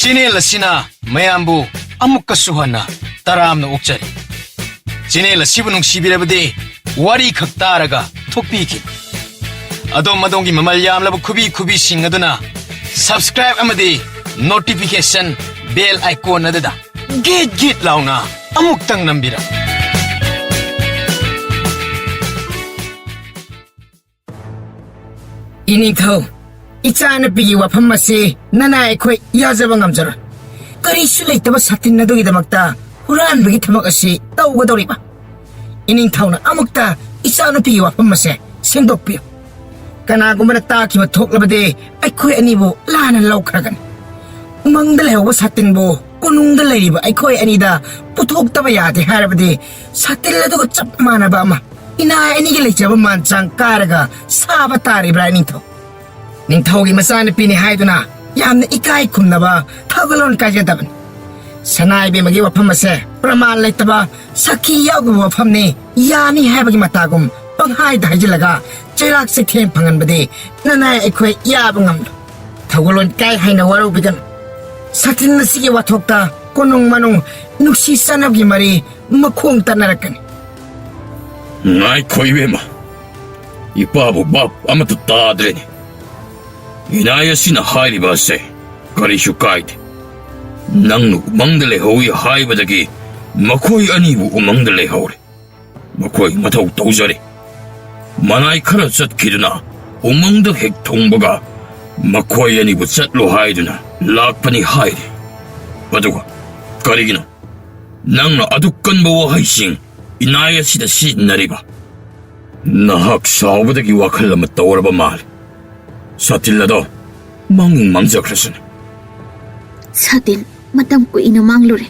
Channel asina mayambu amukkasu hana taramna okchari. Channel asibu nungsibirabadi wari khak taraga thokpiki. Adom madongi mamal yamlabu kubi sing aduna subscribe amadi notification bell icon adada git launa amuktang nambira. Iningthau ichana pigi wafam ase nana akhoi yajaba ngamjara karisu leitaba satin nadugi damakta huran bagi thamak ase tawgadoriba iningthauna amukta ichana pigi wafam ase sengdokpi kana gumana ta ki thoklabade akhoi anibu lana laukhragan umangda lewa satin bo konungda leiba akhoi anida puthok taba yade harabade satin ladu chap manaba ama ina ani ge lechaba manchang karaga saba tari bra iningthau Ningthaugi masana pini haiduna yamna ikai khumnaba thagalon kajadaban sanai be magi wafam ase praman leitaba sakhi yagu wafam ne yani haibagi matagum panghai daijilaga chirak se them phangan bade nanai ekhoi yabangam thagalon kai haina waru bigan satin nasigi wathokta konung manung nuksi sanabgi mari makhong tanarakan nai khoibema ipabu bab amatu tadreni Inaya sina hairiba ase karishu kaide nangnu umangdale howi haibadagi makoi anibu umangdale hore makoi mathau tawjare manai khara chatkiduna umangda hek thongbaga makoi anibu chatlo haiduna lakpani haire aduga karigino nangna adukkanba wahaising inaya sida sinariba nahak saubadagi wakhal ama tawraba mal Satilado mangzakrasan. Satin matam ko ina manglure.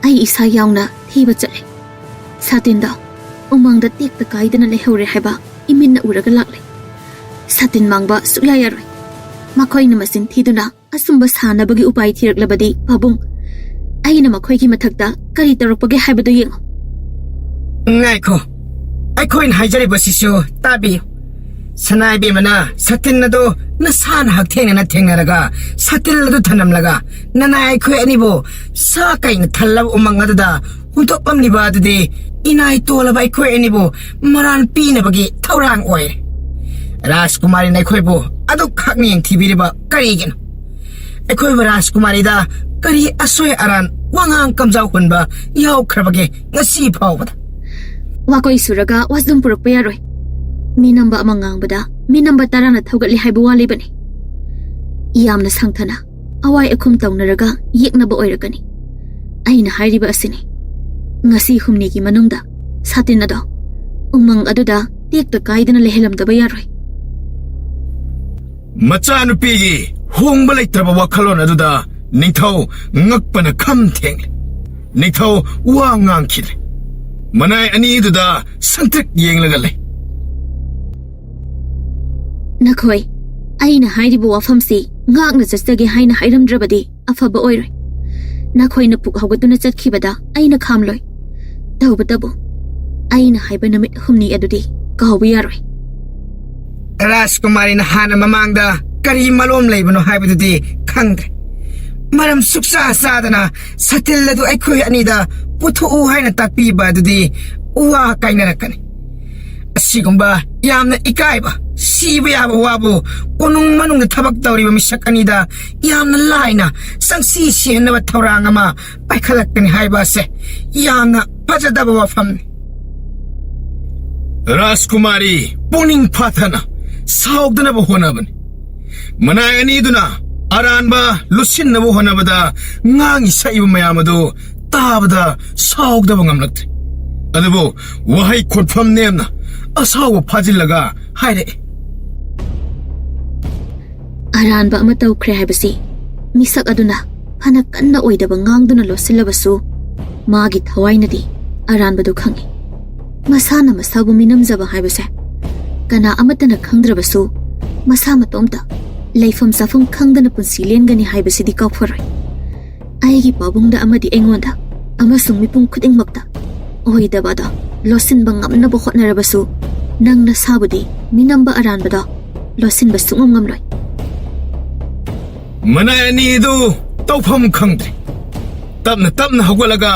Ay isa yauna thiba chale. Satin da umang da tik ta kaida na lehore haiba imin na uraga lakle. Satin mangba sula yaroy. Makoy na masin thiduna asumba sana bagi upay thirak labadi pabung. Ay na makoy ki mathagda kari tarok bagi haiba do yengo. Ngai ko. Ay ko in haijari basisyo tabi. Sanai be mana satin nado nasan hak thengna na thengnaraga satil ladu thanamlaga nanai khoi anibo sa kain thallab umang adada huntopam ni ba de inai tola bai khoi anibo maran pi na bagi thaurang oi Rajkumari nai khoi bo adu khakni eng thibiriba karigin ekhoi Rajkumari da kari asoi aran wangang kamjau hunba yaw khrabage ngasi phawbada Wakoi suraga wasdum puruk payaroi Minamba amangang bada, minamba tarana thaugatli haibu wali bani. Iyamna sangthana, awai akum taunaraga yekna ba oiragani. Aina hairiba asini. Ngasi humni ki manungda, satin ado, umang aduda tekta kaidana lehelam da bayaroi. Machanu pigi hongba leitraba wakhalon aduda ningthau ngakpana kham theng. Ningthau wa ngangkhid. Manai ani aduda santrik yenglaga lei. Nakhoi, aina hairibu wafamsi ngakna chastage haina hairamdrabadi afaba oiroi. Nakhoi na puk hawgatuna chatkibada aina khamloi. Tawbatabu, aina haiba namit humni adudi kahawbi yaroi. Rajkumari na hana mamangda kari malom leibano haibadudi khangdre. Maram suksa sadana satil ladu aikhoi anida puthu haina takpiba adudi uwa kainarakani. Asigumba yamna ikaiba siba yaba wabu konung manung thabak tawriba misak anida yamna laina sangsi sihenaba thaurang ama paikhalakani haiba se yamna pajadaba wafam Rajkumari puning phathana saugdana bo honaban manai aniduna aranba lusinna bo honabada ngangi saiba mayamadu tabada saugdaba ngamlakte adubo wahai khotpham nemna asawa phajillaga haire Aranba ama tawkhre haibasi misak aduna hana kanna oidaba ngangduna losilabasu magi thawainadi aranba du khangi masana masabu minamjaba haibase kana amatana khangdrabasu masa matomta leifam safum khangdana punsilengani haibasidi kawforoi aigi pabungda amadi engonda amasung mipung khudingmakta oidabada losinba ngamnaba hotnarabasu nangna sabudi minamba aranbada losinba sungam ngamloi Manai ani du ꯇꯧꯐꯝ ꯈꯪꯗ꯭ꯔꯦ ꯇꯞꯅ ꯇꯞꯅ ꯍꯧꯒꯠꯂꯒ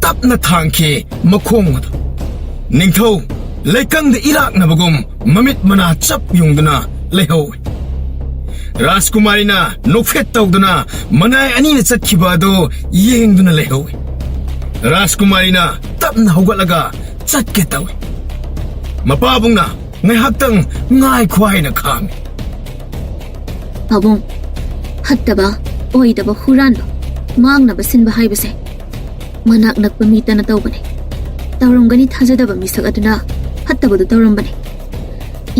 ꯇꯞꯅ ꯊꯥꯡꯈꯤ ꯃꯈꯣꯡ ꯑꯗꯨ ꯅꯤꯡꯊꯧ ꯂꯩꯀꯪꯗ ꯏꯔꯥꯛꯅꯕꯒꯨꯝ ꯃꯃꯤꯠ ꯃꯅꯥ ꯆꯞ ꯌꯨꯡꯗꯨꯅ ꯂꯩꯍꯧꯏ ꯔꯥꯖꯀꯨꯃꯥꯔꯤꯅ ꯅꯣꯛꯐꯦꯠ ꯇꯧꯗꯨꯅ ꯃꯅꯥꯏ ꯑꯅꯤꯅ ꯆꯠꯈꯤꯕ ꯑꯗꯨ ꯌꯦꯡꯗꯨꯅ ꯂꯩꯍꯧꯏ ꯔꯥꯖꯀꯨꯃꯥꯔꯤꯅ ꯇꯞꯅ ꯍꯧꯒꯠꯂꯒ ꯆꯠꯀꯦ ꯇꯧꯏ ꯃꯄꯥꯕꯨꯡꯅ ꯉꯥꯏꯍꯥꯛꯇꯪ ꯉꯥꯏꯈꯣ ꯍꯥꯏꯅ ꯈꯥꯝꯃꯤ ꯄꯥꯕꯨꯡ ꯐꯠꯇꯕ ꯑꯣꯏꯗꯕ ꯍꯨꯔꯥꯟꯕ ꯃꯥꯡꯅꯕ ꯁꯤꯟꯕ ꯍꯥꯏꯕꯁꯦ ꯃꯅꯥꯛ ꯅꯛꯄ ꯃꯤꯇꯅ ꯇꯧꯕꯅꯦ ꯇꯧꯔꯝꯒꯅꯤ ꯊꯥꯖꯗꯕ ꯃꯤꯁꯛ ꯑꯗꯨꯅ ꯐꯠꯇꯕꯗꯨ ꯇꯧꯔꯝꯕꯅꯦ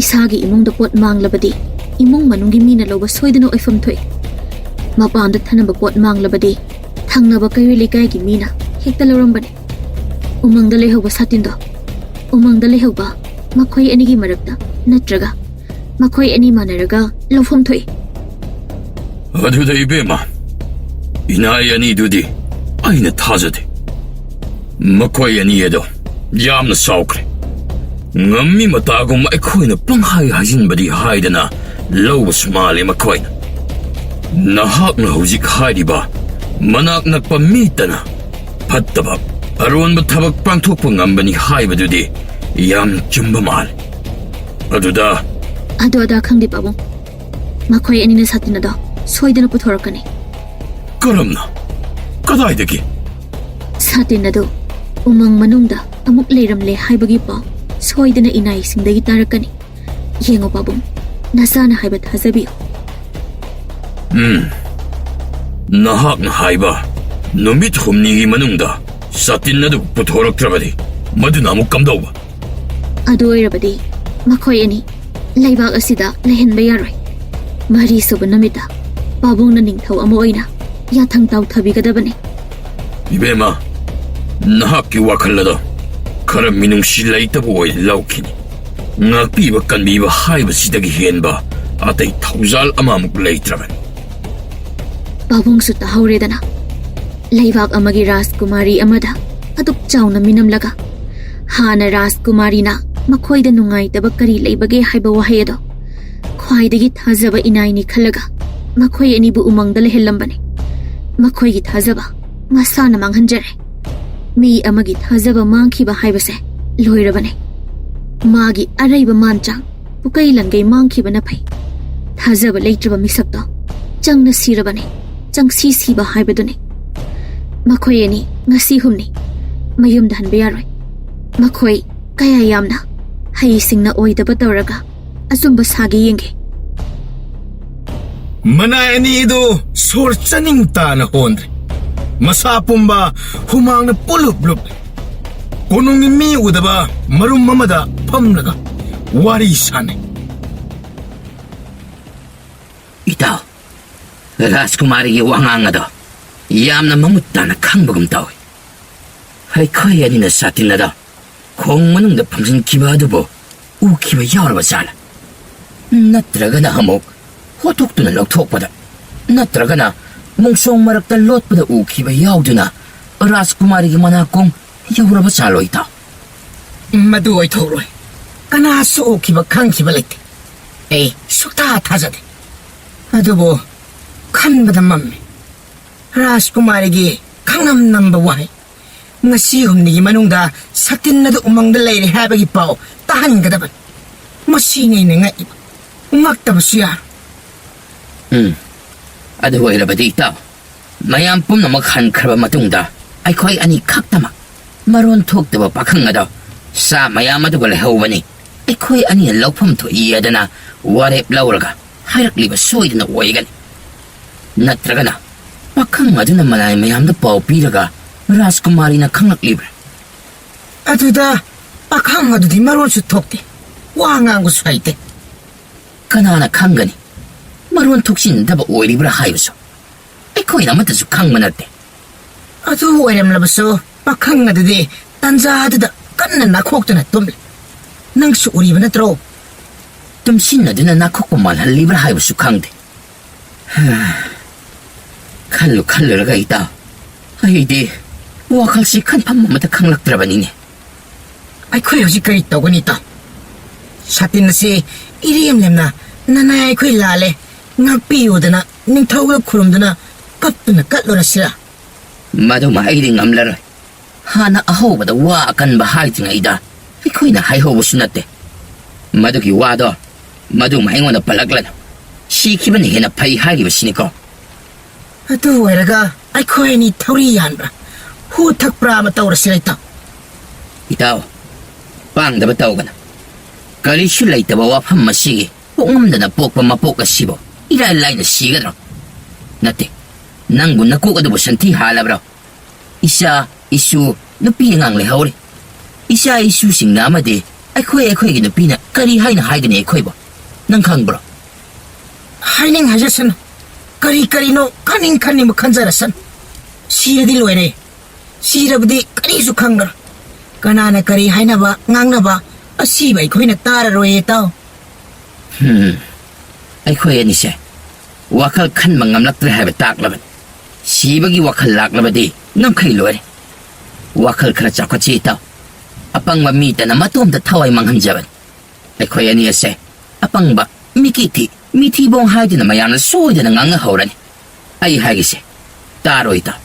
ꯏꯁꯥꯒꯤ ꯏꯃꯨꯡꯗ ꯄꯣꯠ ꯃꯥꯡꯂꯕꯗꯤ ꯏꯃꯨꯡ ꯃꯅꯨꯡꯒꯤ ꯃꯤꯅ ꯂꯧꯕ ꯁꯣꯏꯗꯅ ꯑꯣꯏꯐꯝ ꯊꯣꯛꯏ ꯃꯄꯥꯟꯗ ꯊꯅꯝꯕ ꯄꯣꯠ ꯃꯥꯡꯂꯕꯗꯤ ꯊꯪꯅꯕ ꯀꯩꯔꯣꯏ ꯂꯩꯀꯥꯏꯒꯤ ꯃꯤꯅ ꯍꯦꯛꯇ ꯂꯧꯔꯝꯕꯅꯦ ꯎꯃꯪꯗ ꯂꯩꯍꯧꯕ ꯁꯥꯇꯤꯟꯗꯣ ꯎꯃꯪꯗ ꯂꯩꯍꯧꯕ ꯃꯈꯣꯏ ꯑꯅꯤꯒꯤ ꯃꯔꯛꯇ ꯅꯠꯇ꯭ꯔꯒ ꯃꯈꯣꯏ ꯑꯅꯤ ꯃꯥꯟꯅꯔꯒ ꯂꯧꯐꯝ ꯊꯣꯛꯏ ꯑꯗꯨꯗ ꯏꯕꯦꯝꯃ ꯏꯅꯥꯏ ꯑꯅꯤꯗꯨꯗꯤ ꯑꯩꯅ ꯊꯥꯖꯗꯦ ꯃꯈꯣꯏ ꯑꯅꯤ ꯑꯗꯣ ꯌꯥꯝꯅ ꯆꯥꯎꯈ꯭ꯔꯦ ꯉꯝꯃꯤ ꯃꯇꯥꯒꯨꯝ ꯑꯩꯈꯣꯏꯅ ꯄꯪꯍꯥꯏ ꯍꯥꯏꯖꯤꯟꯕꯗꯤ ꯍꯥꯏꯗꯅ ꯂꯧꯕꯁꯨ ꯃꯥꯜꯂꯦ ꯃꯈꯣꯏꯅ ꯅꯍꯥꯛꯅ ꯍꯧꯖꯤꯛ ꯍꯥꯏꯔꯤꯕ ꯃꯅꯥꯛ ꯅꯛꯄ ꯃꯤꯇꯅ ꯐꯠꯇꯕ ꯑꯔꯣꯟꯕ ꯊꯕꯛ ꯄꯥꯡꯊꯣꯛꯄ ꯉꯝꯕꯅꯤ ꯍꯥꯏꯕꯗꯨꯗꯤ ꯌꯥꯝꯅ ꯆꯨꯝꯕ ꯃꯥꯜꯂꯦ ꯑꯗꯨꯗ ꯑꯗꯨ ꯑꯗꯥ ꯈꯪꯗꯦ ꯄꯥꯕꯨꯡ ꯃꯈꯣꯏ ꯑꯅꯤꯅ ꯁꯥꯇꯤꯟ ꯑꯗꯣ ꯁꯣꯏꯗꯅ ꯄꯨꯊꯣꯔꯛꯀꯅꯤ ꯀꯔꯝꯅ ꯀꯗꯥꯏꯗꯒꯤ ꯁꯥꯇꯤꯟ ꯑꯗꯨ ꯎꯃꯪ ꯃꯅꯨꯡꯗ ꯑꯃꯨꯛ ꯂꯩꯔꯝꯂꯦ ꯍꯥꯏꯕꯒꯤ ꯄꯥꯎ ꯁꯣꯏꯗꯅ ꯏꯅꯥꯏꯁꯤꯡꯗꯒꯤ ꯇꯥꯔꯛꯀꯅꯤ ꯌꯦꯡꯉꯣ ꯄꯥꯕꯨꯡ ꯅꯁꯥꯅ ꯍꯥꯏꯕ ꯊꯥꯖꯕꯤꯌꯨ ꯅꯍꯥꯛꯅ ꯍꯥꯏꯕ ꯅꯨꯃꯤꯠ ꯍꯨꯝꯅꯤꯒꯤ ꯃꯅꯨꯡꯗ ꯁꯥꯇꯤꯟ ꯑꯗꯨ ꯄꯨꯊꯣꯔꯛꯇ꯭ꯔꯕꯗꯤ ꯃꯗꯨꯅ ꯑꯃꯨꯛ ꯀꯝꯗꯧꯕ ꯑꯗꯨ ꯑꯣꯏꯔꯕꯗꯤ ꯃꯈꯣꯏ ꯑꯅꯤ ꯂꯩꯕꯥꯛ ꯑꯁꯤꯗ ꯂꯩꯍꯟꯕ ꯌꯥꯔꯣꯏ ꯃꯔꯤꯁꯨꯕ ꯅꯨꯃꯤꯠꯇ ꯄꯥꯕꯨꯡꯅ ꯅꯤꯡꯊꯧ ꯑꯃ ꯑꯣꯏꯅ ꯌꯥꯊꯪ ꯇꯥꯎꯊꯕꯤꯒꯗꯕꯅꯤ ꯏꯕꯦꯝꯃ ꯅꯍꯥꯛꯀꯤ ꯋꯥꯈꯜ ꯑꯗꯣ ꯈꯔ ꯃꯤꯅꯨꯡꯁꯤ ꯂꯩꯇꯕ ꯑꯣꯏꯅ ꯂꯧꯈꯤꯅꯤ ꯉꯥꯛꯄꯤꯕ ꯀꯟꯕꯤꯕ ꯍꯥꯏꯕꯁꯤꯗꯒꯤ ꯍꯦꯟꯕ ꯑꯇꯩ ꯊꯧꯖꯥꯜ ꯑꯃꯃꯨꯛ ꯂꯩꯇ꯭ꯔꯕꯅꯤ ꯄꯥꯕꯨꯡꯁꯨ ꯇꯥꯍꯧꯔꯦꯗꯅ ꯂꯩꯕꯥꯛ ꯑꯃꯒꯤ ꯔꯥꯖꯀꯨꯃꯥꯔꯤ ꯑꯃꯗ ꯑꯗꯨꯛ ꯆꯥꯎꯅ ಮಿನಂಲꯒ ꯍꯥꯟꯅ ꯔꯥꯖꯀꯨꯃꯥꯔꯤꯅ ꯃꯈꯣꯏꯗ ꯅꯨꯡꯉꯥꯏꯇꯕ ꯀꯔꯤ ꯂꯩꯕꯒꯦ ꯍꯥꯏꯕ ꯋꯥꯍꯩ ꯑꯗꯣ ꯈ꯭ꯋꯥꯏꯗꯒꯤ ꯊꯥꯖꯕ ꯏꯅꯥꯏꯅꯤ ꯈꯜꯂꯒ ꯃꯈꯣꯏ ꯑꯅꯤꯕꯨ ꯎꯃꯪꯗ ꯂꯩꯍꯜꯂꯝꯕꯅꯤ ꯃꯈꯣꯏꯒꯤ ꯊꯥꯖꯕ ꯃꯁꯥꯅ ꯃꯥꯡꯍꯟꯖꯔꯦ ꯃꯤ ꯑꯃꯒꯤ ꯊꯥꯖꯕ ꯃꯥꯡꯈꯤꯕ ꯍꯥꯏꯕꯁꯦ ꯂꯣꯏꯔꯕꯅꯦ ꯃꯥꯒꯤ ꯑꯔꯩꯕ ꯃꯥꯟꯆꯥꯡ ꯄꯨꯀꯩ ꯂꯪꯒꯩ ꯃꯥꯡꯈꯤꯕꯅ ꯐꯩ ꯊꯥꯖꯕ ꯂꯩꯇ꯭ꯔꯕ ꯃꯤꯁꯛꯇꯣ ꯆꯪꯅ ꯁꯤꯔꯕꯅꯦ ꯆꯪꯁꯤ ꯁꯤꯕ ꯍꯥꯏꯕꯗꯨꯅꯤ ꯃꯈꯣꯏ ꯑꯅꯤ ꯉꯁꯤ ꯍꯨꯝꯅꯤ ꯃꯌꯨꯝꯗ ꯍꯟꯕ ꯌꯥꯔꯣꯏ ꯃꯈꯣꯏ ꯀꯌꯥ ꯌꯥꯝꯅ ꯍꯩꯁꯤꯡꯅ ꯑꯣꯏꯗꯕ ꯇꯧꯔꯒ ꯑꯆꯨꯝꯕ ꯁꯥꯒꯦ ꯌꯦꯡꯒꯦ ꯃꯅꯥꯏ ꯑꯅꯤꯗꯨ ꯁꯣꯔ ꯆꯅꯤꯡ ꯇꯥꯅ ꯍꯣꯟꯗ꯭ꯔꯦ ꯃꯁꯥ ꯄꯨꯝꯕ ꯍꯨꯃꯥꯡꯅ ꯄꯨꯂꯨꯞ ꯂꯨꯞꯂꯦ ꯀꯣꯅꯨꯡꯒꯤ ꯃꯤ ꯎꯗꯕ ꯃꯔꯨꯝ ꯑꯃꯗ ꯐꯝꯂꯒ ꯋꯥꯔꯤ ꯁꯥꯟꯅꯩ ꯏꯇꯥꯎ ꯔꯥꯖꯀꯨꯃꯥꯔꯤꯒꯤ ꯋꯥꯉꯥꯡ ꯑꯗꯣ ꯌꯥꯝꯅ ꯃꯃꯨꯠ ꯇꯥꯅ ꯈꯪꯕꯒꯨꯝ ꯇꯧꯏ ꯑꯩꯈꯣꯏ ꯑꯅꯤꯅ ꯁꯥꯇꯤꯟ ꯑꯗꯣ ꯈꯣꯡ ꯃꯅꯨꯡꯗ ꯐꯪꯖꯤꯟꯈꯤꯕ ꯑꯗꯨꯕꯨ ꯎꯈꯤꯕ ꯌꯥꯎꯔꯕ ꯖꯥꯠꯂ ꯅꯠꯇ꯭ꯔꯒꯅ ꯑꯃꯨꯛ ꯍꯣꯠꯇꯣꯛꯇꯨꯅ ꯂꯧꯊꯣꯛꯄꯗ ꯅꯠꯇ꯭ꯔꯒꯅ ꯃꯣꯡꯁꯣꯡ ꯃꯔꯛꯇ ꯂꯣꯠꯄꯗ ꯎꯈꯤꯕ ꯌꯥꯎꯗꯨꯅ ꯔꯥꯖꯀꯨꯃꯥꯔꯤꯒꯤ ꯃꯅꯥꯀꯣꯡ ꯌꯧꯔꯕ ꯖꯥꯠꯂꯣ ꯏꯇꯥꯎ ꯃꯗꯨ ꯑꯣꯏꯊꯣꯛꯂꯣꯏ ꯀꯅꯥꯁꯨ ꯎꯈꯤꯕ ꯈꯪꯈꯤꯕ ꯂꯩꯇꯦ ꯑꯩ ꯁꯨꯛꯊꯥ ꯊꯥꯖꯗꯦ ꯑꯗꯨꯕꯨ ꯈꯟꯕꯗ ꯃꯝꯃꯤ ꯔꯥꯖꯀꯨꯃꯥꯔꯤꯒꯤ ꯈꯪꯅꯝ ꯅꯝꯕ ꯋꯥꯍꯩ ꯉꯁꯤ ꯍꯨꯝꯅꯤꯒꯤ ꯃꯅꯨꯡꯗ ꯁꯥꯇꯤꯟ ꯑꯗꯨ ꯎꯃꯪꯗ ꯂꯩꯔꯦ ꯍꯥꯏꯕꯒꯤ ꯄꯥꯎ ꯇꯥꯍꯟꯒꯗꯕꯅꯤ ꯃꯁꯤꯅꯤ ꯑꯩꯅ ꯉꯛꯏꯕ ꯉꯛꯇꯕꯁꯨ ꯌꯥꯔꯣꯏ ꯑꯗꯨ ꯑꯣꯏꯔꯕꯗꯤ ꯏꯇꯥꯎ ꯃꯌꯥꯝ ꯄꯨꯝꯅꯃꯛ ꯍꯟꯈ꯭ꯔꯕ ꯃꯇꯨꯡꯗ ꯑꯩꯈꯣꯏ ꯑꯅꯤ ꯈꯛꯇꯃꯛ ꯃꯔꯣꯟ ꯊꯣꯛꯇꯕ ꯄꯥꯈꯪ ꯑꯗꯣ ꯁꯥ ꯃꯌꯥꯝ ꯑꯗꯨꯒ ꯂꯩꯍꯧꯕꯅꯤ ꯑꯩꯈꯣꯏ ꯑꯅꯤꯅ ꯂꯧꯐꯝ ꯊꯣꯛꯏ ꯑꯗꯨꯅ ꯋꯥꯔꯦꯞ ꯂꯧꯔꯒ ꯍꯥꯏꯔꯛꯂꯤꯕ ꯁꯣꯏꯗꯅ ꯑꯣꯏꯒꯅꯤ ꯅꯠꯇ꯭ꯔꯒꯅ ꯄꯥꯈꯪ ꯑꯗꯨꯅ ꯃꯅꯥꯏ ꯃꯌꯥꯝꯗ ꯄꯥꯎ ꯄꯤꯔꯒ ꯔꯥꯖꯀꯨꯃꯥꯔꯤꯅ ꯈꯪꯂꯛꯂꯤꯕ꯭ꯔꯥ ꯑꯗꯨꯗ ꯄꯥꯈꯪ ꯑꯗꯨꯗꯤ ꯃꯔꯣꯟꯁꯨ ꯊꯣꯛꯇꯦ ꯋꯥ ꯉꯥꯡꯕꯁꯨ ꯍꯩꯇꯦ ꯀꯅꯥꯅ ꯈꯪꯒꯅꯤ ꯃꯔꯣꯟ ꯊꯣꯛꯆꯤꯟꯗꯕ ꯑꯣꯏꯔꯤꯕ꯭ꯔꯥ ꯍꯥꯏꯕꯁꯨ ꯑꯩꯈꯣꯏꯅ ꯑꯃꯠꯇꯁꯨ ꯈꯪꯕ ꯅꯠꯇꯦ ꯑꯗꯨ ꯑꯣꯏꯔꯝꯂꯕꯁꯨ ꯄꯥꯈꯪ ꯑꯗꯨꯗꯤ ꯇꯟꯖꯥꯗꯨꯗ ꯀꯟꯅ ꯅꯥꯈꯣꯛꯇꯨꯅ ꯇꯨꯝꯂꯤ ꯅꯪꯁꯨ ꯎꯔꯤꯕ ꯅꯠꯇ꯭ꯔꯣ ꯇꯨꯝꯁꯤꯟꯅꯗꯨꯅ ꯅꯥꯈꯣꯛꯄ ꯃꯥꯜꯍꯜꯂꯤꯕ꯭ꯔꯥ ꯍꯥꯏꯕꯁꯨ ꯈꯪꯗꯦ ꯈꯜꯂꯨꯔꯒ ꯏꯇꯥꯎ ꯑꯩꯗꯤ ꯋꯥꯈꯜꯁꯤ ꯈꯟꯐꯝ ꯑꯃꯇ ꯈꯪꯂꯛꯇ꯭ꯔꯕꯅꯤꯅꯦ ꯑꯩꯈꯣꯏ ꯍꯧꯖꯤꯛ ꯀꯔꯤ ꯇꯧꯒꯅꯤ ꯏꯇꯥꯎ ꯁꯥꯇꯤꯟ ꯑꯁꯤ ꯏꯔꯦꯝ ꯂꯦꯝꯅ ꯅꯅꯥꯏ ꯑꯩꯈꯣꯏ ꯂꯥꯜꯂꯦ ꯉꯥꯛꯄꯤꯌꯨꯗꯅ ꯅꯤꯡꯊꯧꯒ ꯈꯨꯔꯨꯝꯗꯨꯅ ꯀꯞꯇꯨꯅ ꯀꯠꯂꯨꯔꯁꯤꯔꯥ? ꯃꯗꯨꯃ ꯑꯩꯗꯤ ꯉꯝꯂꯔꯣꯏ. ꯍꯥꯟꯅ ꯑꯍꯧꯕꯗ ꯋꯥ ꯑꯀꯟꯕ ꯍꯥꯏꯗ꯭ꯔꯤꯉꯩꯗ ꯑꯩꯈꯣꯏꯅ ꯍꯥꯏꯍꯧꯕꯁꯨ ꯅꯠꯇꯦ. ꯃꯗꯨꯒꯤ ꯋꯥꯗꯣ ꯃꯗꯨꯃ ꯑꯩꯉꯣꯟꯗ ꯄꯜꯂꯛꯂꯅꯨ. ꯁꯤꯈꯤꯕꯅ ꯍꯦꯟꯅ ꯐꯩ ꯍꯥꯏꯔꯤꯕꯁꯤꯅꯤꯀꯣ. ꯑꯗꯨ ꯑꯣꯏꯔꯒ ꯑꯩꯈꯣꯏ ꯑꯅꯤ ꯊꯧꯔꯤ ꯌꯥꯟꯕ꯭ꯔꯥ, ꯍꯨ ꯊꯛꯄ꯭ꯔꯥ ꯑꯃ ꯇꯧꯔꯁꯤꯔ ꯏꯇꯥꯎ? ꯏꯇꯥꯎ, ꯄꯥꯡꯗꯕ ꯇꯧꯒꯅꯨ. ꯀꯔꯤꯁꯨ ꯂꯩꯇꯕ ꯋꯥꯐꯝ ꯑꯁꯤꯒꯤ ꯄꯣꯛꯉꯝꯗꯅ ꯄꯣꯛꯄ ꯃꯄꯣꯛ ꯑꯁꯤꯕꯨ ꯏꯔꯥꯏ ꯂꯥꯏꯅ ꯁꯤꯒꯗ꯭ꯔꯣ? ꯅꯠꯇꯦ, ꯅꯪꯕꯨ ꯅꯀꯣꯛ ꯑꯗꯨꯕꯨ ꯁꯟꯊꯤ ꯍꯥꯜꯂꯕ꯭ꯔꯣ? ꯏꯆꯥ ꯏꯁꯨ ꯅꯨꯄꯤ ꯑꯉꯥꯡ ꯂꯩꯍꯧꯔꯤ. ꯏꯆꯥ ꯏꯁꯨꯁꯤꯡꯅ ꯑꯃꯗꯤ ꯑꯩꯈꯣꯏꯒꯤ ꯅꯨꯄꯤꯅ ꯀꯔꯤ ꯍꯥꯏꯅ ꯍꯥꯏꯒꯅꯤ ꯑꯩꯈꯣꯏꯕꯨ? ꯅꯪ ꯈꯪꯕ꯭ꯔꯣ? ꯍꯥꯏꯅꯤꯡ ꯍꯥꯏꯖꯁꯅꯨ. ꯀꯔꯤꯅꯣ ꯈꯟꯅꯤꯡꯕ ꯈꯟꯖꯔꯁꯅꯨ. ꯁꯤꯔꯗꯤ ꯂꯣꯏꯔꯦ. ꯁꯤꯔꯕꯗꯤ ꯀꯔꯤꯁꯨ ꯈꯪꯂꯔꯣꯏ. ꯀꯅꯥꯅ ꯀꯔꯤ ꯍꯥꯏꯅꯕ ꯉꯥꯡꯅꯕ ꯑꯁꯤꯕ ꯑꯩꯈꯣꯏꯅ ꯇꯥꯔꯔꯣꯏ ꯏꯇꯥꯎ. ꯑꯩꯈꯣꯏ ꯑꯅꯤꯁꯦ ꯋꯥꯈꯜ ꯈꯟꯕ ꯉꯝꯂꯛꯇ꯭ꯔꯦ ꯍꯥꯏꯕ ꯇꯥꯛꯂꯕꯅꯤ. ꯁꯤꯕꯒꯤ ꯋꯥꯈꯜ ꯂꯥꯛꯂꯕꯗꯤ ꯉꯝꯈꯩ ꯂꯣꯏꯔꯦ. ꯋꯥꯈꯜ ꯈꯔ ꯆꯥꯎꯈꯠꯁꯤ ꯏꯇꯥꯎ. ꯑꯄꯪꯕ ꯃꯤꯇꯅ ꯃꯇꯣꯝꯇ ꯊꯋꯥꯏ ꯃꯥꯡꯍꯟꯖꯕꯅꯤ. ꯑꯩꯈꯣꯏ ꯑꯅꯤ ꯑꯁꯦ ꯑꯄꯪꯕ, ꯃꯤꯊꯤꯕꯣꯡ ꯍꯥꯏꯗꯨꯅ ꯃꯌꯥꯝꯅ ꯁꯣꯏꯗꯅ ꯉꯥꯡꯅꯍꯧꯔꯅꯤ. ꯑꯩ ꯍꯥꯏꯒꯤꯁꯦ ꯇꯥꯔꯣ ꯏꯇꯥꯎ.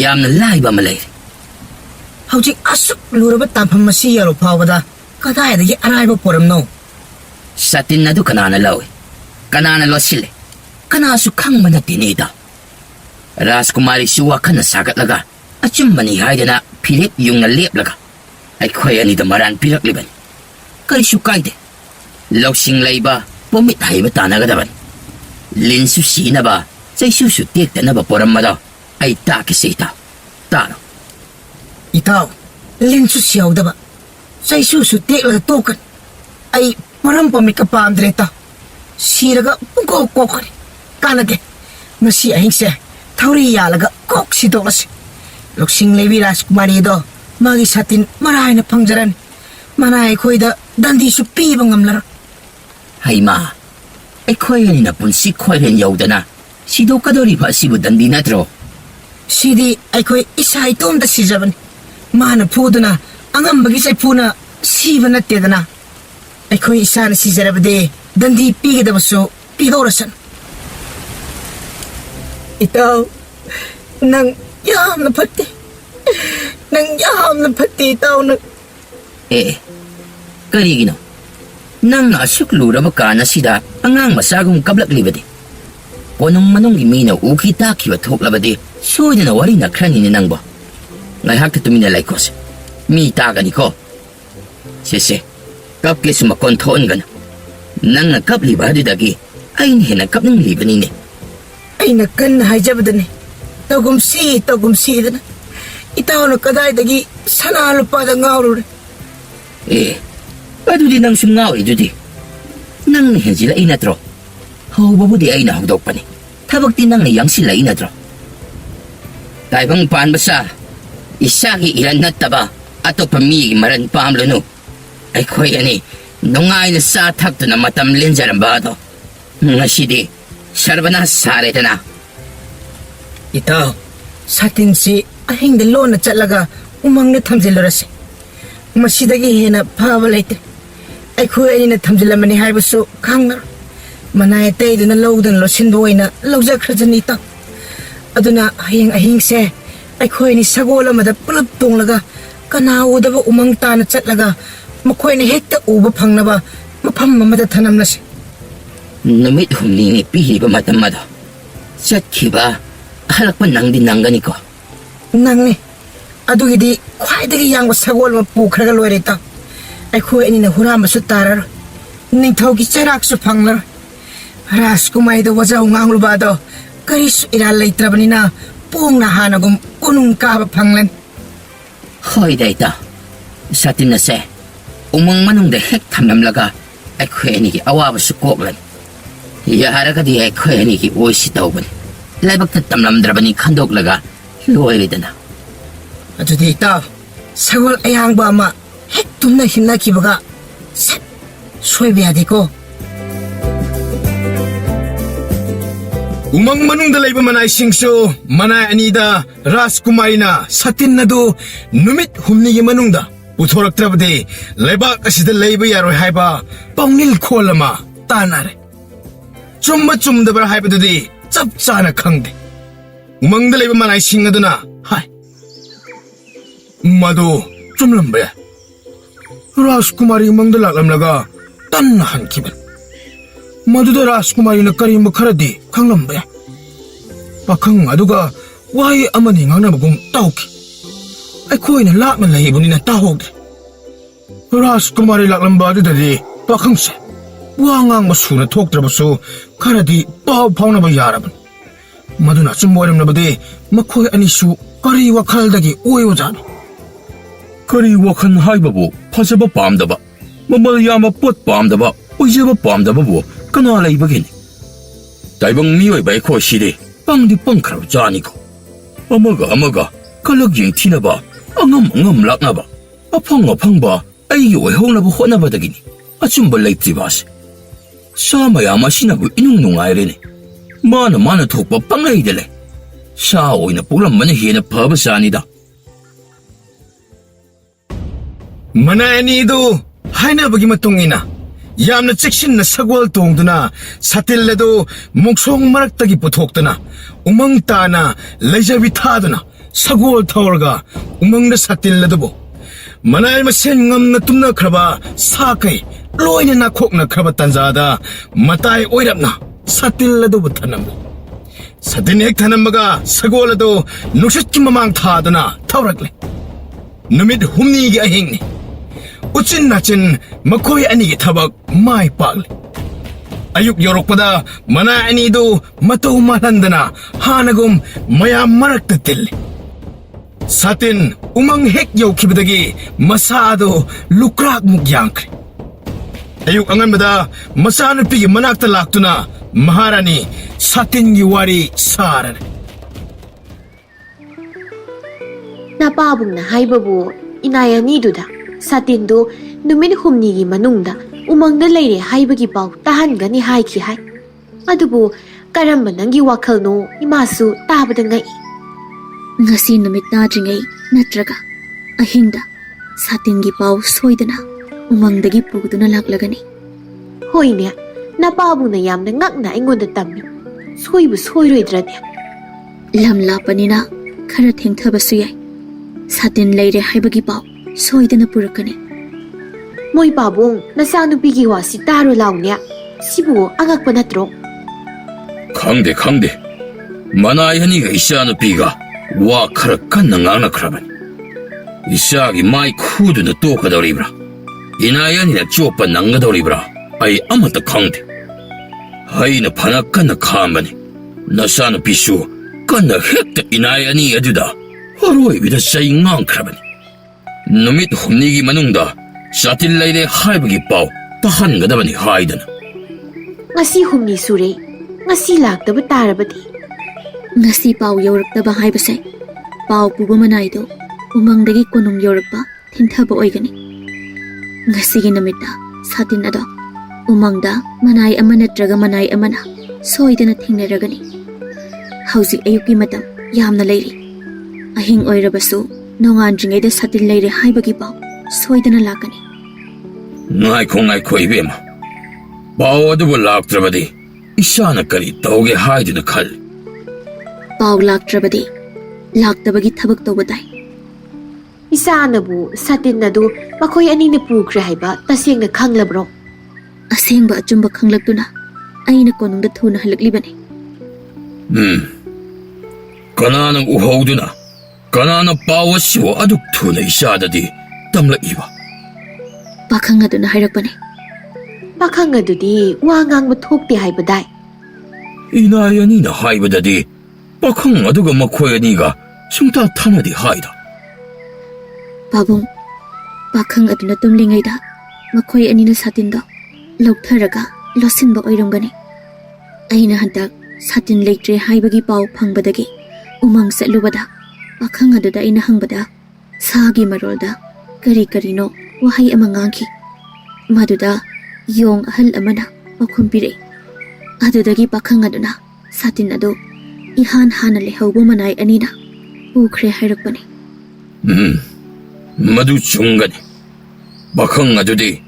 ꯌꯥꯝꯅ ꯂꯥꯏꯕ ꯑꯃ ꯂꯩꯔꯦ. ꯍꯧꯖꯤꯛ ꯑꯁꯨꯛ ꯂꯨꯔꯕ ꯇꯥꯟꯐꯝ ꯑꯁꯤ ꯌꯧꯔ ꯐꯥꯎꯕꯗ ꯀꯗꯥꯏꯗꯒꯤ ꯑꯔꯥꯏꯕ ꯄꯣꯔꯝꯅꯣ? ꯁꯥꯇꯤꯟ ꯑꯗꯨ ꯀꯅꯥꯅ ꯂꯧꯏ? ꯀꯅꯥꯅ ꯂꯣꯠꯁꯤꯜꯂꯤ? ꯀꯅꯥꯁꯨ ꯈꯪꯕ ꯅꯠꯇꯦꯅꯦ ꯏꯇꯥꯎ. ꯔꯥꯖꯀꯨꯃꯥꯔꯤꯁꯨ ꯋꯥꯈꯜꯅ ꯁꯥꯒꯠꯂꯒ ꯑꯆꯨꯝꯕꯅꯤ ꯍꯥꯏꯗꯅ ꯐꯤꯔꯦꯞ ꯌꯨꯡꯅ ꯂꯦꯞꯂꯒ ꯑꯩꯈꯣꯏ ꯑꯅꯤꯗ ꯃꯔꯥꯟ ꯄꯤꯔꯛꯂꯤꯕꯅꯤ. ꯀꯔꯤꯁꯨ ꯀꯥꯏꯗꯦ. ꯂꯧꯁꯤꯡ ꯂꯩꯕ, ꯄꯣꯃꯤꯠ ꯍꯩꯕ ꯇꯥꯟꯅꯒꯗꯕꯅꯤ. ꯂꯤꯟꯁꯨ ꯁꯤꯅꯕ, ꯆꯩꯁꯨꯁꯨ ꯇꯦꯛꯇꯅꯕ ꯄꯣꯔꯝꯕꯗꯣ ꯑꯩ ꯇꯥꯛꯀꯤꯁꯦ ꯏꯇꯥꯎ. ꯇꯥꯔꯣ. ꯏꯇꯥꯎ, ꯂꯤꯟꯁꯨ ꯁꯤꯍꯧꯗꯕ, ꯆꯩꯁꯨꯁꯨ ꯇꯦꯛꯂꯒ ꯇꯣꯛꯀꯅꯤ. ꯑꯩ ꯃꯔꯝ ꯄꯣꯃꯤꯠꯀ ꯄꯥꯝꯗ꯭ꯔꯦ ꯏꯇꯥꯎ. ꯁꯤꯔꯒ ꯄꯨꯡꯀꯣꯛ ꯀꯣꯛꯀꯅꯤ. ꯀꯥꯟꯅꯗꯦ. ꯉꯁꯤ ꯑꯍꯤꯡꯁꯦ ꯊꯧꯔꯤ ꯌꯥꯜꯂꯒ ꯀꯣꯛ ꯁꯤꯗꯣꯛꯂꯁꯤ. ꯂꯧꯁꯤꯡ ꯂꯩꯕꯤ ꯔꯥꯖꯀꯨꯃꯥꯔꯤꯗꯣ ꯃꯥꯒꯤ ꯁꯥꯇꯤꯟ ꯃꯔꯥꯏꯅ ꯐꯪꯖꯔꯅꯤ. ꯃꯅꯥ ꯑꯩꯈꯣꯏꯗ ꯗꯟꯗꯤꯁꯨ ꯄꯤꯕ ꯉꯝꯂꯔꯣꯏ. ꯍꯩꯃꯥ, ꯑꯩꯈꯣꯏ ꯑꯅꯤꯅ ꯄꯨꯟꯁꯤ ꯈꯣꯏꯔꯦꯟ ꯌꯧꯗꯅ ꯁꯤꯗꯣꯛꯀꯗꯧꯔꯤꯕ ꯑꯁꯤꯕꯨ ꯗꯟꯗꯤ ꯅꯠꯇ꯭ꯔꯣ? ꯁꯤꯗꯤ ꯑꯩꯈꯣꯏ ꯏꯁꯥ ꯏꯇꯣꯝꯇ ꯁꯤꯖꯕꯅꯤ. ꯃꯥꯅ ꯐꯨꯗꯨꯅ ꯑꯉꯝꯕꯒꯤ ꯆꯩꯐꯨꯅ ꯁꯤꯕ ꯅꯠꯇꯦꯗꯅ. ꯑꯩꯈꯣই ꯏꯁꯥꯅ ꯁꯤꯖꯔꯕꯗꯤ ꯗꯟꯗꯤ ꯄꯤꯒꯗꯕꯁꯨ ꯄꯤꯍꯧꯔꯁꯅꯨ. ꯏꯇꯥꯎ, ꯅꯪ ꯌꯥꯝꯅ ꯐꯠꯇꯦ. ꯅꯪ ꯌꯥꯝꯅ ꯐꯠꯇꯦ ꯏꯇꯥꯎ. ꯅꯪ ꯀꯔꯤꯒꯤꯅꯣ ꯅꯪꯅ ꯑꯁꯨꯛ ꯂꯨꯔꯕ ꯀꯥꯟ ꯑꯁꯤꯗ ꯑꯉꯥꯡ ꯃꯆꯥꯒꯨꯝ ꯀꯞꯂꯛꯂꯤꯕꯗꯤ? ꯀꯣꯅꯨꯡ ꯃꯅꯨꯡꯒꯤ ꯃꯤꯅ ꯎꯈꯤ ꯇꯥꯈꯤꯕ ꯊꯣꯛꯂꯕꯗꯤ ꯁꯣꯏꯗꯅ ꯋꯥꯔꯤ ꯅꯈ꯭ꯔꯅꯤꯅꯦ ꯅꯪꯕꯣ. ꯉꯥꯏꯍꯥꯛꯇ ꯇꯨꯃꯤꯟꯅ ꯂꯩꯈꯣꯁꯦ. ꯃꯤ ꯇꯥꯒꯅꯤꯀꯣ. ꯁꯦ ꯀꯞꯀꯦꯁꯨ ꯃꯀꯣꯟ ꯊꯣꯛꯍꯟꯒꯅꯨ. ꯅꯪꯅ ꯀꯞꯂꯤꯕ ꯑꯗꯨꯗꯒꯤ ꯑꯩꯅ ꯍꯦꯟꯅ ꯀꯞꯅꯤꯡꯂꯤꯕꯅꯤꯅꯦ. ꯑꯩꯅ ꯀꯟꯅ ꯍꯥꯏꯖꯕꯗꯅꯤ. ꯇꯧꯒꯨꯝꯁꯤꯗꯅ ꯏꯇꯥꯎꯅ ꯀꯗꯥꯏꯗꯒꯤ ꯁꯅꯥ ꯂꯨꯄꯥꯗ ꯉꯥꯎꯔꯨꯔꯦ. ꯑꯗꯨꯗꯤ ꯅꯪꯁꯨ ꯉꯥꯎꯔꯤꯗꯨꯗꯤ. ꯅꯪꯅ ꯍꯦꯟꯖꯤꯜꯂꯛꯏ ꯅꯠꯇ꯭ꯔꯣ? ꯍꯧꯕꯕꯨꯗꯤ ꯑꯩꯅ ꯍꯧꯗꯣꯛꯄꯅꯤ. ꯊꯕꯛꯇꯤ ꯅꯪꯅ ꯌꯥꯡꯁꯤꯜꯂꯛꯏ ꯅꯠꯇ꯭ꯔꯣ? ꯇꯥꯏꯕꯪ ꯄꯥꯟꯕꯁꯥ, ꯏꯁꯥꯒꯤ ꯏꯔꯟ ꯅꯠꯇꯕ ꯑꯇꯣꯞꯄ ꯃꯤꯒꯤ ꯃꯔꯟ ꯄꯥꯝꯂꯨꯅꯨ. ꯑꯩꯈꯣꯏ ꯑꯅꯤ ꯅꯨꯡꯉꯥꯏꯅ ꯆꯥ ꯊꯛꯇꯨꯅ ꯃꯇꯝ ꯂꯦꯟꯖꯔꯝꯕ ꯑꯗꯣ ꯉꯁꯤꯗꯤ ꯁꯔꯕꯅꯥꯁ ꯁꯥꯔꯦꯗꯅ. ꯏꯇꯥꯎ, ꯁꯥꯇꯤꯟꯁꯤ ꯑꯍꯤꯡꯗ ꯂꯣꯟꯅ ꯆꯠꯂꯒ ꯎꯃꯪꯗ ꯊꯝꯖꯤꯜꯂꯨꯔꯁꯤ. ꯃꯁꯤꯗꯒꯤ ꯍꯦꯟꯅ ꯐꯕ ꯂꯩꯇꯦ. ꯑꯩꯈꯣꯏ ꯑꯅꯤꯅ ꯊꯝꯖꯤꯜꯂꯝꯕꯅꯤ ꯍꯥꯏꯕꯁꯨ ꯈꯪꯉꯔꯣꯏ. ꯃꯅꯥꯏ ꯑꯇꯩꯗꯨꯅ ꯂꯧꯗꯨꯅ ꯂꯣꯠꯁꯤꯟꯕ ꯑꯣꯏꯅ ꯂꯧꯖꯈ꯭ꯔꯖꯅꯤ ꯏꯇꯥꯎ. ꯑꯗꯨꯅ ꯍꯌꯦꯡ ꯑꯍꯤꯡꯁꯦ ꯑꯩꯈꯣꯏ ꯑꯅꯤ ꯁꯒꯣꯜ ꯑꯃꯗ ꯄꯨꯂꯞ ꯇꯣꯡꯂꯒ ꯀꯅꯥ ꯎꯗꯕ ꯎꯃꯪ ꯇꯥꯅ ꯆꯠꯂꯒ ꯃꯈꯣꯏꯅ ꯍꯦꯛꯇ ꯎꯕ ꯐꯪꯅꯕ ꯃꯐꯝ ꯑꯃꯗ ꯊꯅꯝꯂꯁꯤ. ꯅꯨꯃꯤꯠ ꯍꯨꯝꯅꯤꯅꯤ ꯄꯤꯔꯤꯕ ꯃꯇꯝ ꯑꯗꯣ ꯆꯠꯈꯤꯕ ꯍꯜꯂꯛꯄ ꯅꯪꯒꯅꯤꯀꯣ? ꯅꯪꯅꯤ. ꯑꯗꯨꯒꯤꯗꯤ ꯈ꯭ꯋꯥꯏꯗꯒꯤ ꯌꯥꯡꯕ ꯁꯒꯣꯜ ꯑꯃ ꯄꯨꯈ꯭ꯔꯒ ꯂꯣꯏꯔꯦ ꯏꯇꯥꯎ. ꯑꯩꯈꯣꯏ ꯑꯅꯤꯅ ꯍꯨꯔꯥꯟꯕꯁꯨ ꯇꯥꯔꯔꯣꯏ. ꯅꯤꯡꯊꯧꯒꯤ ꯆꯩꯔꯥꯛꯁꯨ ꯐꯪꯂꯔꯣꯏ. ꯔꯥꯖꯀꯨꯃꯥꯔꯤꯗ ꯋꯥꯖꯥꯎ ꯉꯥꯡꯂꯨꯕ ꯑꯗꯣ ꯀꯔꯤꯁꯨ ꯏꯔꯥꯜ ꯂꯩꯇ꯭ꯔꯕꯅꯤꯅ ꯄꯣꯡꯅ ꯍꯥꯟꯅꯒꯨꯝ ꯀꯣꯅꯨꯡ ꯀꯥꯕ ꯐꯪꯂꯅꯤ. ꯍꯣꯏꯗ ꯏꯇꯥꯎ. ꯁꯥꯇꯤꯟ ꯑꯁꯦ ꯎꯃꯪ ꯃꯅꯨꯡꯗ ꯍꯦꯛ ꯊꯝꯂꯝꯂꯒ ꯑꯩꯈꯣꯏ ꯑꯅꯤꯒꯤ ꯑꯋꯥꯕꯁꯨ ꯀꯣꯛꯂꯅꯤ. ꯌꯥꯔꯒꯗꯤ ꯑꯩꯈꯣই ꯑꯅꯤꯒꯤ ꯑꯣꯏꯁꯤ ꯇꯧꯕꯅꯤ. ꯂꯥꯏꯕꯛꯇ ꯇꯝꯂꯝꯗ꯭ꯔꯕꯅꯤ ꯈꯟꯗꯣꯛꯂꯒ ꯂꯣꯏꯔꯦꯗꯅ. ꯑꯗꯨꯗꯤ ꯏꯇꯥꯎ, ꯁꯒꯣꯜ ꯑꯌꯥꯡꯕ ꯑꯃ ꯍꯦꯛ ꯇꯨꯝꯅ ꯍꯤꯞꯅꯈꯤꯕꯒ ꯁꯠ ꯁꯣꯏꯕ ꯌꯥꯗꯦꯀꯣ. ꯎꯃꯪ ꯃꯅꯨꯡꯗ ꯂꯩꯕ ꯃꯅꯥꯏꯁꯤꯡꯁꯨ ꯃꯅꯥꯏ ꯑꯅꯤꯗ ꯔꯥꯖꯀꯨꯃꯥꯔꯤꯅ ꯁꯥꯇꯤꯟ ꯑꯗꯨ ꯅꯨꯃꯤꯠ ꯍꯨꯝꯅꯤꯒꯤ ꯃꯅꯨꯡꯗ ꯄꯨꯊꯣꯔꯛꯇ꯭ꯔꯕꯗꯤ ꯂꯩꯕꯥꯛ ꯑꯁꯤꯗ ꯂꯩꯕ ꯌꯥꯔꯣꯏ ꯍꯥꯏꯕ ꯄꯥꯎꯅꯤꯜ ꯈꯣꯜ ꯑꯃ ꯇꯥꯟꯅꯔꯦ. ꯆꯨꯝꯕ ꯆꯨꯝꯗꯕ꯭ꯔꯥ ꯍꯥꯏꯕꯗꯨꯗꯤ ꯆꯞ ꯆꯥꯅ ꯈꯪꯗꯦ. 우멍들 레이브 만화의 싱어드나 하이 마도 좀 럼베 라스쿠마리 우멍들 락람라가 딴한 기분 마두다 라스쿠마리나 까리 먹하라디 강람베 박항 아두가 와이 아마니 강나보금 따오키 아이코이는 락만 레이브니나 따오게 라스쿠마리 락람바드다디 박항세 와앙앙 마수나 톡드라바수 카라디 빠우 파우나바 야라분 마두나 좀 오이람나바디 마코이 아니수 까리 와칼다기 오이오자니 Kari wakan haibabu pasaba pamdaba. Mamayama pot pamdaba. Oijaba pamdaba bu kana laibagini. Taibang miyoy bay ko shiri. Pangdi pangkraw jani ko. Amaga kalaging tinaba. Angam laknaba. Apang ba ay yoy honaba honabadagini. Achumba laitibas. Samayama sinabu inunungay rin. Mana thokpa pangay dele. Sa oy na pulam manahina pabasanida. 만화애니도 하이나버기 마똥이나 얌나 찍신나 사골 동드나 사틸레도 목송 마락다기 부톡드나 우멍따나 레자비 타드나 사골 타월가 우멍나 사틸레도 보 만화애마 센감나 뚱나 크라바 사카이 로이네 나 콕나 크라바 딴자다 마타이 오이랍나 사틸레도 부타남나 사딘액 타남마가 사골레도 누싯기 마망 타드나 타월락래 누밋 훔니기 아행니 우친 나친 마코이 아니기 타박 마이 빠글 아육 요록보다 마나 아니도 마토 말한다나 하나금 마야 마락다 뜰리 사틴 우망 핵 요키부다기 마사도 루크락 묵양크리 아육 안간마다 마사는 삐기 마낙다 락두나 마하라니 사틴기 와리 사라네 나빠붕나 하이바부 이나야니두다 사틴도 누민 humni기 manungda umangda leire haibagi pau tahangani haiki hai adubu karamba nangi wakhalno imasu tabada ngai ngasi numit nadringai natraga ahingda satingi pau soidana umangdagi puduna laklagani hoine napabuna yamna ngakna aingonda tammi soibu soiroidrade lam lapanina khara thengthabasu yai satin leire haibagi pau soidana purakani moi babung nasanupigi wasi taro lawnya sibu angakpa natro Khangde. Manayaniga isyaano piga. Wa karakan na ngana krabani. Isyagi mai kudu na toka daw libra. Inayani na chopa nanga daw libra. Ay amata khangde. Hay na panakan na kambani. Nasano pisu. Kana hekta inayani aduda. Haroy vida say ngang krabani. Numit humnigi manungda. Satillayde haibagi pau. Tahan ga dabani haidana. ngasi humni sure ngasi laktaba tarabadi ngasi pau yoraktaba haibase pau puba manaido umangdagi konung yorakpa thingthaba oigani ngasi gi namita satin ado umangda manai ama natraga manai amana soidana thingnaragani hausi ayuki matam yamna leiri ahing oirabasu nonganjingeda satin leire haibagi pau soidana lakani Ngai ko ibema. Pau adubu laktrabadi. Isyana kari tauge haiduna khal. pau laktrabadi laktabagi thabak tobadai isanabu satin nadu makhoi ani ne pukre haiba tasengna khanglabro asengba achumba khanglakduna aina konungda thuna halaklibani Kanana uhauduna. Kanana pau asiwa aduk thuna isyadadi. Tamla iwa. pakhang aduna hairakpani pakhang adudi wa ngang mathokte haibadai Inayani na haibadadi. Pakhang aduga makoyaniga. Sungta thanadi haida. pabung pakhang aduna tumlingaida makhoi anina satinda loktharaga losinba oiramgani aina hantak satin leitre haibagi pau phangbadagi umang salubada pakhang aduda ina hangbada sagi marolda kari no wahai amangangi maduda yong ahal amana pakhum adudagi pakhang aduna satin ado ihan hana lehaubo manai anina pukre hairakpani Madu chungani. Pakhang adudi.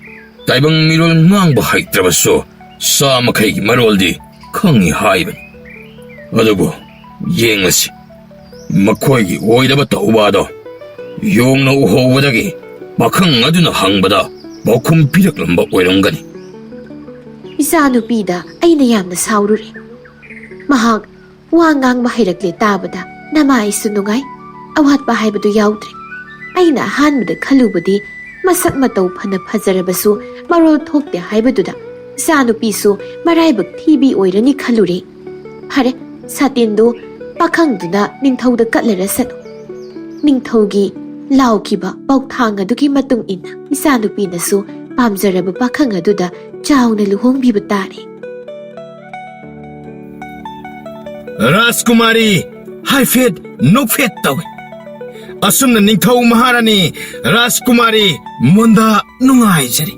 Taibang mirol ngangba haitrabaso. Sa makai maroldi. Khangi haiban. Adubu. Yengasi. ꯃꯈꯣꯏꯒꯤ ꯑꯣꯏꯗꯕ ꯇꯧꯕꯗꯣ ꯌꯣꯡꯅ ꯎꯍꯧꯕꯗꯒꯤ ꯄꯥꯈꯪ ꯑꯗꯨꯅ ꯍꯪꯕꯗ ꯄꯥꯎꯈꯨꯝ ꯄꯤꯔꯛꯂꯝꯕ ꯑꯣꯏꯔꯝꯒꯅꯤ. ꯏꯆꯥꯅꯨꯄꯤꯗ ꯑꯩꯅ ꯌꯥꯝꯅ ꯁꯥꯎꯔꯨꯔꯦ. ꯃꯍꯥꯛ ꯋꯥ ꯉꯥꯡꯕ ꯍꯩꯔꯛꯂꯦ ꯇꯥꯕꯗ ꯅꯃꯥꯏꯁꯨ ꯅꯨꯡꯉꯥꯏ, ꯑꯋꯥꯠꯄ ꯍꯥꯏꯕꯗꯨ ꯌꯥꯎꯗ꯭ꯔꯦ. ꯑꯩꯅ ꯑꯍꯥꯟꯕꯗ ꯈꯜꯂꯨꯕꯗꯤ ꯃꯁꯛ ꯃꯇꯧ ꯐꯅ ꯐꯖꯔꯕꯁꯨ ꯃꯔꯣꯜ ꯊꯣꯛꯇꯦ ꯍꯥꯏꯕꯗꯨꯗ ꯏꯆꯥꯅꯨꯄꯤꯁꯨ ꯃꯔꯥꯏꯕꯛ ꯊꯤꯕꯤ ꯑꯣꯏꯔꯅꯤ ꯈꯜꯂꯨꯔꯦ. ꯐꯔꯦ, ꯁꯥꯇꯤꯟꯗꯨ ꯄꯥꯈꯪꯗꯨꯅ ꯅꯤꯡꯊꯧꯗ ꯀꯠꯂꯔꯁꯅꯨ. ꯅꯤꯡꯊꯧꯒꯤ ꯂꯥꯎꯈꯤꯕ ꯄꯥꯎꯊꯥꯡ ꯑꯗꯨꯒꯤ ꯃꯇꯨꯡ ꯏꯟꯅ ꯏꯆꯥꯅꯨꯄꯤꯅꯁꯨ ꯄꯥꯝꯖꯔꯕ ꯄꯥꯈꯪ ꯑꯗꯨꯗ ꯆꯥꯎꯅ ꯂꯨꯍꯣꯡꯕꯤꯕ ꯇꯥꯔꯦ. ꯔꯥꯖꯀꯨꯃꯥꯔꯤ ꯍꯥꯏꯐꯦꯠ ꯅꯣꯛꯐꯦꯠ ꯇꯧꯏ. ꯑꯁꯨꯝꯅ ꯅꯤꯡꯊꯧ ꯃꯍꯥꯔꯥꯅꯤ ꯔꯥꯖꯀꯨꯃꯥꯔꯤ ꯃꯣꯟꯗ ꯅꯨꯡꯉꯥꯏꯖꯔꯤ.